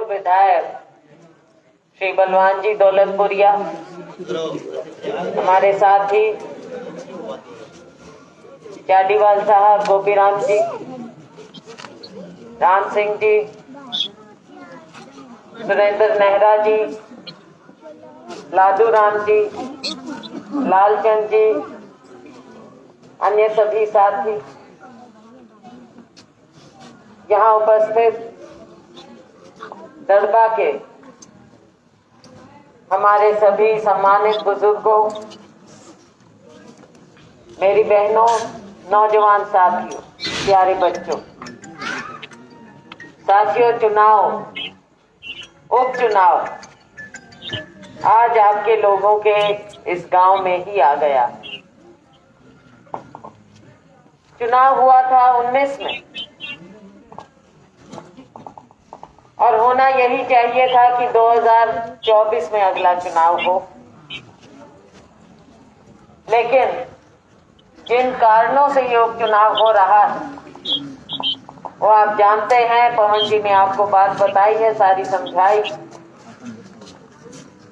पूर्व विधायक श्री बलवान जी दौलतपुरिया, हमारे साथ ही चाडीवाल साहब, गोपीराम जी, राम सिंह जी, सुरेंद्र नेहरा जी, लादू राम जी, लालचंद जी, अन्य सभी साथी, यहाँ उपस्थित दड़बा के हमारे सभी सम्मानित बुजुर्गों, मेरी बहनों, नौजवान साथियों, प्यारे बच्चों, साथियों, उपचुनाव आज आपके लोगों के इस गांव में ही आ गया। चुनाव हुआ था 19 में और होना यही चाहिए था कि 2024 में अगला चुनाव हो, लेकिन जिन कारणों से ये उपचुनाव हो रहा है वो आप जानते हैं। पवन जी ने आपको बात बताई है, सारी समझाई।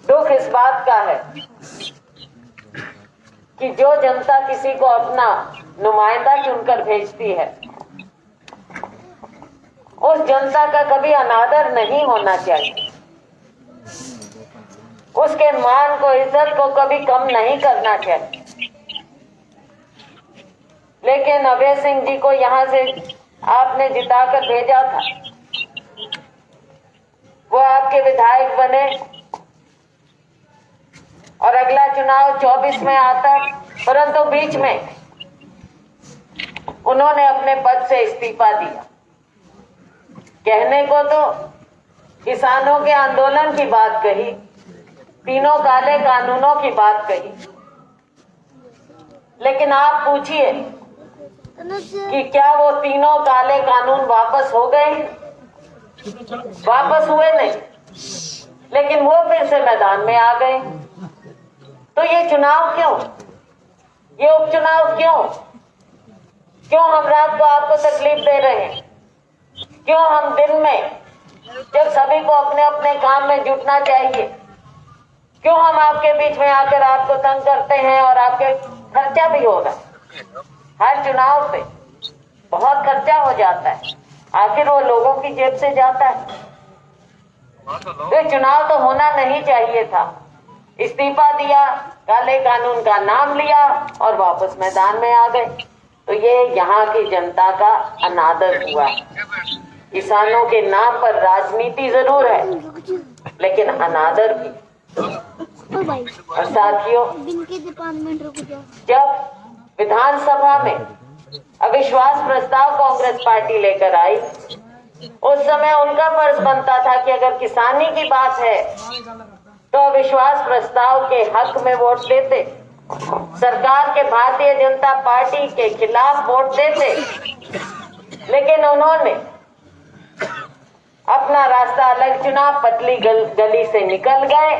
दुख इस बात का है कि जो जनता किसी को अपना नुमाइंदा चुनकर भेजती है, उस जनता का कभी अनादर नहीं होना चाहिए। उसके मान को, इज्जत को कभी कम नहीं करना चाहिए। लेकिन अभय सिंह जी को यहाँ से आपने जिताकर भेजा था, वो आपके विधायक बने और अगला चुनाव 24 में आता, परंतु बीच में उन्होंने अपने पद से इस्तीफा दिया। कहने को तो किसानों के आंदोलन की बात कही, तीनों काले कानूनों की बात कही, लेकिन आप पूछिए कि क्या वो तीनों काले कानून वापस हो गए? वापस हुए नहीं, लेकिन वो फिर से मैदान में आ गए। तो ये चुनाव क्यों? ये उपचुनाव क्यों? क्यों हम रात को आपको तकलीफ दे रहे हैं? क्यों हम दिन में, जब सभी को अपने अपने काम में जुटना चाहिए, क्यों हम आपके बीच में आकर आपको तंग करते हैं? और आपके खर्चा भी हो रहा है, हर चुनाव पे बहुत खर्चा हो जाता है, आखिर वो लोगों की जेब से जाता है। तो चुनाव तो होना नहीं चाहिए था। इस्तीफा दिया, काले कानून का नाम लिया और वापस मैदान में आ गए। तो ये यहाँ की जनता का अनादर हुआ। किसानों के नाम पर राजनीति जरूर है, लेकिन अनादर भी। और साथियों, जब विधानसभा में अविश्वास प्रस्ताव कांग्रेस पार्टी लेकर आई, उस समय उनका फर्ज बनता था कि अगर किसानी की बात है तो अविश्वास प्रस्ताव के हक में वोट देते, सरकार के भारतीय जनता पार्टी के खिलाफ वोट देते। लेकिन उन्होंने अपना रास्ता अलग चुना, पतली गली से निकल गए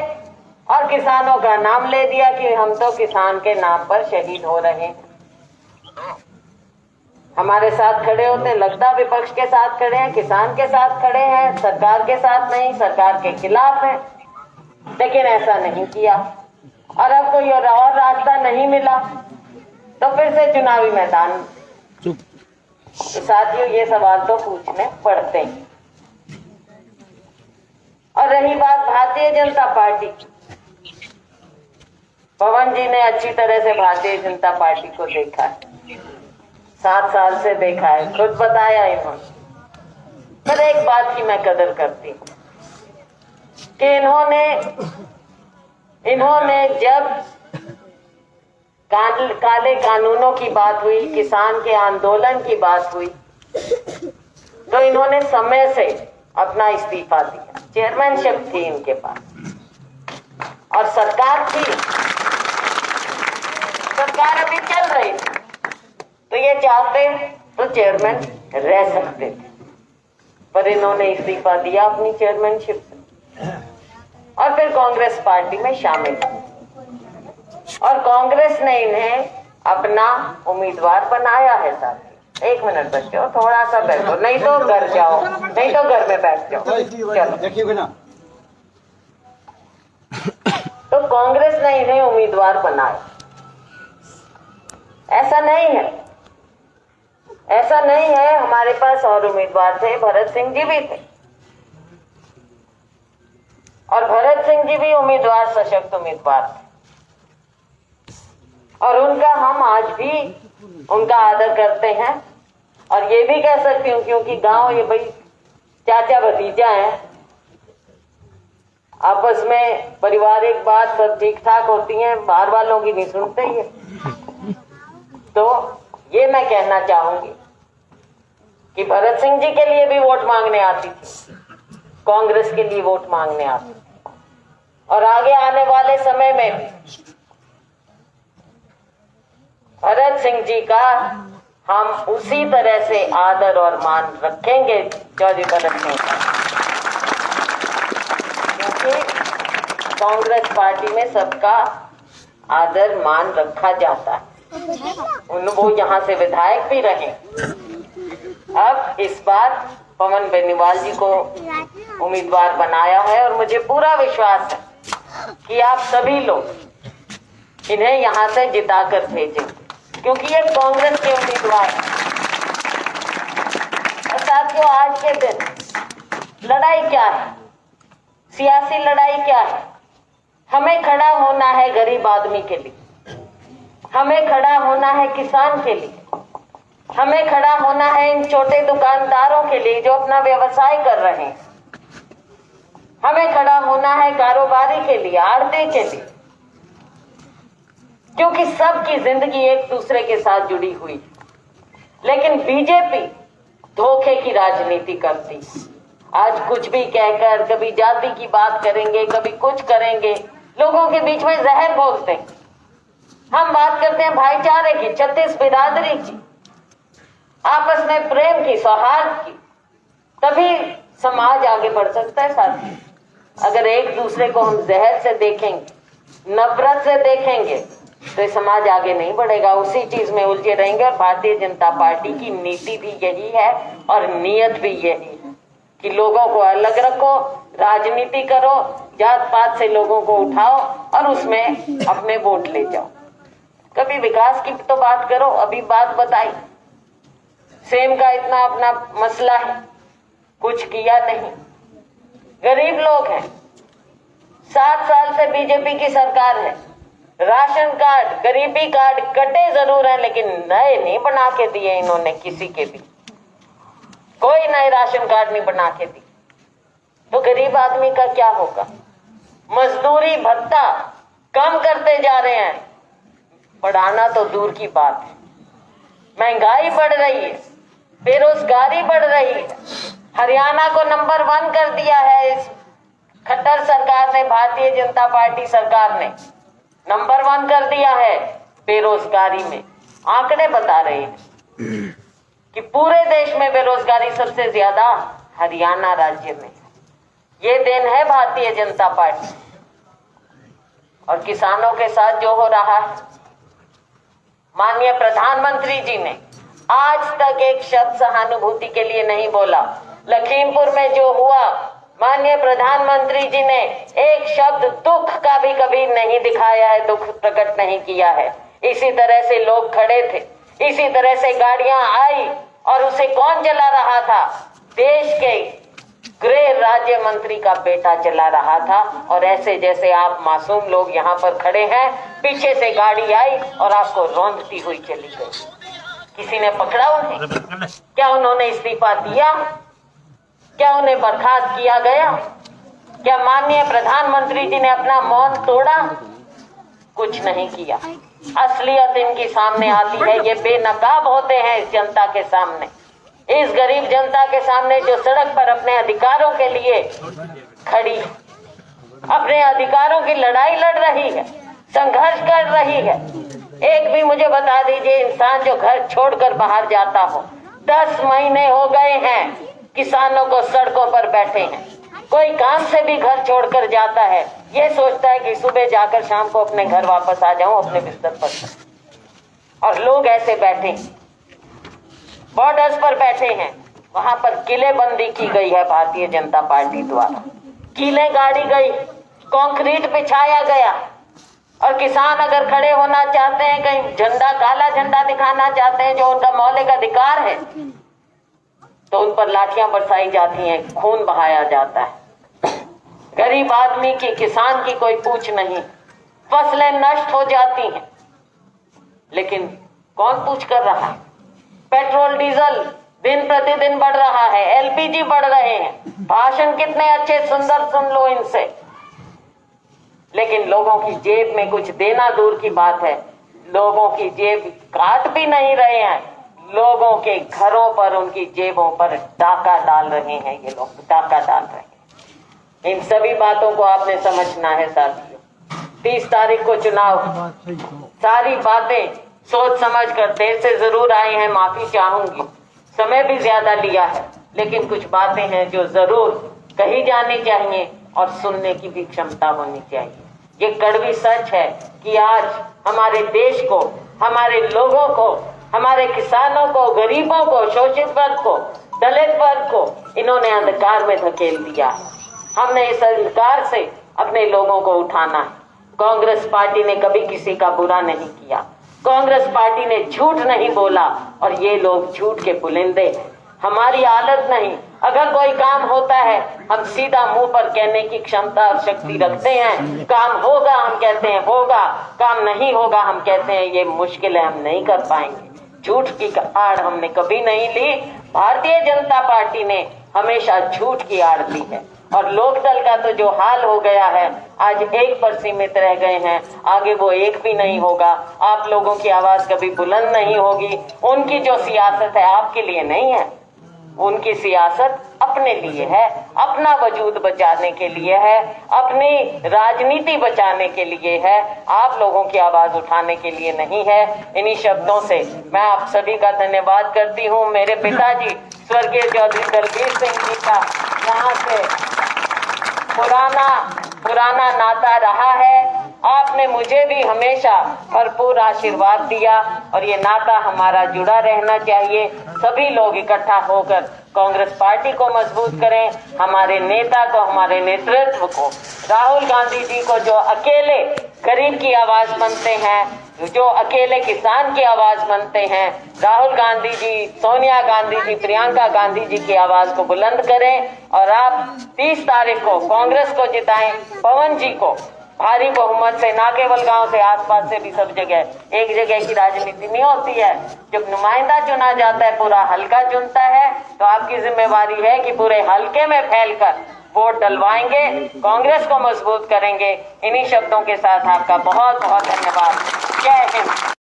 और किसानों का नाम ले दिया कि हम तो किसान के नाम पर शहीद हो रहे हैं। हमारे साथ खड़े होते, लगता विपक्ष के साथ खड़े हैं, किसान के साथ खड़े हैं, सरकार के साथ नहीं, सरकार के खिलाफ है, लेकिन ऐसा नहीं किया। और अब कोई और रास्ता नहीं मिला तो फिर से चुनावी मैदान। तो साथियों, ये सवाल तो पूछने पड़ते हैं। और रही बात भारतीय जनता पार्टी, पवन जी ने अच्छी तरह से भारतीय जनता पार्टी को देखा है, 7 साल से देखा है, खुद बताया इन्होंने। पर एक बात की मैं कदर करती हूँ कि इन्होंने जब काले कानूनों की बात हुई, किसान के आंदोलन की बात हुई, तो इन्होंने समय से अपना इस्तीफा दिया। चेयरमैनशिप थी इनके पास और सरकार थी, सरकार अभी चल रही थी, तो ये चाहते तो चेयरमैन रह सकते थे, पर इन्होंने इस्तीफा दिया अपनी चेयरमैनशिप से और फिर कांग्रेस पार्टी में शामिल हुए। और कांग्रेस ने इन्हें अपना उम्मीदवार बनाया है साथी। 1 मिनट बच्चों, थोड़ा सा बैठो, नहीं तो घर जाओ, नहीं तो घर में बैठ जाओ। चलो देखिए ना, तो कांग्रेस ने इन्हें उम्मीदवार बनाया। ऐसा नहीं है, ऐसा नहीं है, हमारे पास और उम्मीदवार थे, भरत सिंह जी भी थे, और भरत सिंह जी भी उम्मीदवार, सशक्त उम्मीदवार थे, और उनका हम आज भी उनका आदर करते हैं। और ये भी कह सकती हूँ, क्योंकि गांव ये भाई चाचा भतीजा हैं, आपस में पारिवारिक बात सब ठीक ठाक होती है, बाहर वालों की नहीं सुनते ही है। तो ये मैं कहना चाहूंगी कि भरत सिंह जी के लिए भी वोट मांगने आती थी, कांग्रेस के लिए वोट मांगने आती थी, और आगे आने वाले समय में भी भरत सिंह जी का हम उसी तरह से आदर और मान रखेंगे, चौधरी भरत सिंह का, क्योंकि कांग्रेस पार्टी में सबका आदर मान रखा जाता है। वो यहाँ से विधायक भी रहे। अब इस बार पवन बेनीवाल जी को उम्मीदवार बनाया है, और मुझे पूरा विश्वास है कि आप सभी लोग इन्हें यहाँ से जिताकर भेजेंगे, क्योंकि ये कांग्रेस के उम्मीदवार हैं। और साथियों, आज के दिन लड़ाई क्या है, सियासी लड़ाई क्या है? हमें खड़ा होना है गरीब आदमी के लिए, हमें खड़ा होना है किसान के लिए, हमें खड़ा होना है इन छोटे दुकानदारों के लिए जो अपना व्यवसाय कर रहे हैं, हमें खड़ा होना है कारोबारी के लिए, आड़ती के लिए, क्योंकि सबकी जिंदगी एक दूसरे के साथ जुड़ी हुई है। लेकिन बीजेपी धोखे की राजनीति करती है। आज कुछ भी कहकर कभी जाति की बात करेंगे, कभी कुछ करेंगे, लोगों के बीच में जहर घोलते हैं। हम बात करते हैं भाईचारे की, 36 बिरादरी की, आपस में प्रेम की, सौहार्द की, तभी समाज आगे बढ़ सकता है। साथी, अगर एक दूसरे को हम जहर से देखेंगे, नफरत से देखेंगे, तो समाज आगे नहीं बढ़ेगा, उसी चीज में उलझे रहेंगे। और भारतीय जनता पार्टी की नीति भी यही है और नियत भी यही है कि लोगों को अलग रखो, राजनीति करो, जात पात से लोगों को उठाओ और उसमें अपने वोट ले जाओ। कभी विकास की तो बात करो। अभी बात बताई, सेम का इतना अपना मसला है, कुछ किया नहीं। गरीब लोग हैं, 7 साल से बीजेपी की सरकार है, राशन कार्ड, गरीबी कार्ड कटे जरूर हैं, लेकिन नए नहीं बना के दिए इन्होंने, किसी के भी कोई नए राशन कार्ड नहीं बना के दिए। तो गरीब आदमी का क्या होगा? मजदूरी भत्ता कम करते जा रहे हैं, बढ़ाना तो दूर की बात है। महंगाई बढ़ रही है, बेरोजगारी बढ़ रही है। हरियाणा को नंबर 1 कर दिया है इस खट्टर सरकार ने, भारतीय जनता पार्टी सरकार ने नंबर 1 कर दिया है बेरोजगारी में। आंकड़े बता रहे हैं कि पूरे देश में बेरोजगारी सबसे ज्यादा हरियाणा राज्य में। ये देन है भारतीय जनता पार्टी। और किसानों के साथ जो हो रहा है, माननीय प्रधानमंत्री जी ने आज तक एक शब्द सहानुभूति के लिए नहीं बोला। लखीमपुर में जो हुआ, माननीय प्रधानमंत्री जी ने एक शब्द दुख का भी कभी नहीं दिखाया है, दुख प्रकट नहीं किया है। इसी तरह से लोग खड़े थे, इसी तरह से गाड़ियां आई, और उसे कौन चला रहा था? देश के गृह राज्य मंत्री का बेटा चला रहा था। और ऐसे जैसे आप मासूम लोग यहाँ पर खड़े हैं, पीछे से गाड़ी आई और आपको रौंदती हुई चली गई। किसी ने पकड़ा उन्हें? क्या उन्होंने इस्तीफा दिया? क्या उन्हें बर्खास्त किया गया? क्या माननीय प्रधानमंत्री जी ने अपना मौन तोड़ा? कुछ नहीं किया। असलियत इनकी सामने आती है, ये बेनकाब होते हैं इस जनता के सामने, इस गरीब जनता के सामने जो सड़क पर अपने अधिकारों के लिए खड़ी, अपने अधिकारों की लड़ाई लड़ रही है, संघर्ष कर रही है। एक भी मुझे बता दीजिए इंसान जो घर छोड़कर बाहर जाता हो। 10 महीने हो गए हैं किसानों को सड़कों पर बैठे हैं। कोई काम से भी घर छोड़कर जाता है, ये सोचता है कि सुबह जाकर शाम को अपने घर वापस आ जाऊं अपने बिस्तर पर, और लोग ऐसे बैठे। बॉर्डर्स पर बैठे हैं, वहां पर किलेबंदी की गई है भारतीय जनता पार्टी द्वारा। कीलें गाड़ी गई, कंक्रीट बिछाया गया, और किसान अगर खड़े होना चाहते हैं, कहीं झंडा, काला झंडा दिखाना चाहते हैं जो उनका मौलिक अधिकार है, तो उन पर लाठियां बरसाई जाती हैं, खून बहाया जाता है। गरीब आदमी की, किसान की कोई पूछ नहीं, फसलें नष्ट हो जाती हैं, लेकिन कौन पूछ कर रहा है? पेट्रोल डीजल दिन प्रतिदिन बढ़ रहा है, एलपीजी बढ़ रहे हैं, भाषण कितने अच्छे सुंदर सुन लो इनसे, लेकिन लोगों की जेब में कुछ देना दूर की बात है, लोगों की जेब काट भी नहीं रहे हैं, लोगों के घरों पर, उनकी जेबों पर डाका डाल रहे हैं, ये लोग डाका डाल रहे हैं। इन सभी बातों को आपने समझना है साथियों। 30 तारीख को चुनाव, सारी बातें सोच समझ कर, देर से जरूर आई हैं, माफी चाहूंगी, समय भी ज्यादा लिया है, लेकिन कुछ बातें हैं जो जरूर कही जानी चाहिए और सुनने की भी क्षमता होनी चाहिए। ये कड़वी सच है कि आज हमारे देश को, हमारे लोगों को, हमारे किसानों को, गरीबों को, शोषित वर्ग को, दलित वर्ग को इन्होंने अंधकार में धकेल दिया है। हमने इस अंधकार से अपने लोगों को उठाना है। कांग्रेस पार्टी ने कभी किसी का बुरा नहीं किया, कांग्रेस पार्टी ने झूठ नहीं बोला, और ये लोग झूठ के पुलिंदे। हमारी आदत नहीं, अगर कोई काम होता है हम सीधा मुंह पर कहने की क्षमता और शक्ति रखते हैं। काम होगा हम कहते हैं होगा, काम नहीं होगा हम कहते हैं ये मुश्किल है, हम नहीं कर पाएंगे। झूठ की आड़ हमने कभी नहीं ली। भारतीय जनता पार्टी ने हमेशा झूठ की आड़ ली है, और लोकदल का तो जो हाल हो गया है, आज एक पर सीमित रह गए हैं, आगे वो एक भी नहीं होगा। आप लोगों की आवाज कभी बुलंद नहीं होगी। उनकी जो सियासत है आपके लिए नहीं है, उनकी सियासत अपने लिए है, अपना वजूद बचाने के लिए है, अपनी राजनीति बचाने के लिए है, आप लोगों की आवाज उठाने के लिए नहीं है। इन्हीं शब्दों से मैं आप सभी का धन्यवाद करती हूँ। मेरे पिताजी स्वर्गीय चौधरी दलबीर सिंह जी का यहाँ से पुराना नाता रहा है। आपने मुझे भी हमेशा भरपूर आशीर्वाद दिया, और ये नाता हमारा जुड़ा रहना चाहिए। सभी लोग इकट्ठा होकर कांग्रेस पार्टी को मजबूत करें, हमारे नेता को, हमारे नेतृत्व को, राहुल गांधी जी को, जो अकेले गरीब की आवाज बनते हैं, जो अकेले किसान की आवाज बनते हैं, राहुल गांधी जी, सोनिया गांधी जी, प्रियंका गांधी जी की आवाज को बुलंद करें। और आप 30 तारीख को कांग्रेस को जिताएं, पवन जी को भारी बहुमत से, ना केवल गांव से, आसपास से भी, सब जगह। एक जगह की राजनीति नहीं होती है, जब नुमाइंदा चुना जाता है पूरा हल्का चुनता है, तो आपकी जिम्मेवारी है कि पूरे हल्के में फैलकर वोट डलवाएंगे, कांग्रेस को मजबूत करेंगे। इन्हीं शब्दों के साथ आपका बहुत बहुत धन्यवाद। जय हिंद।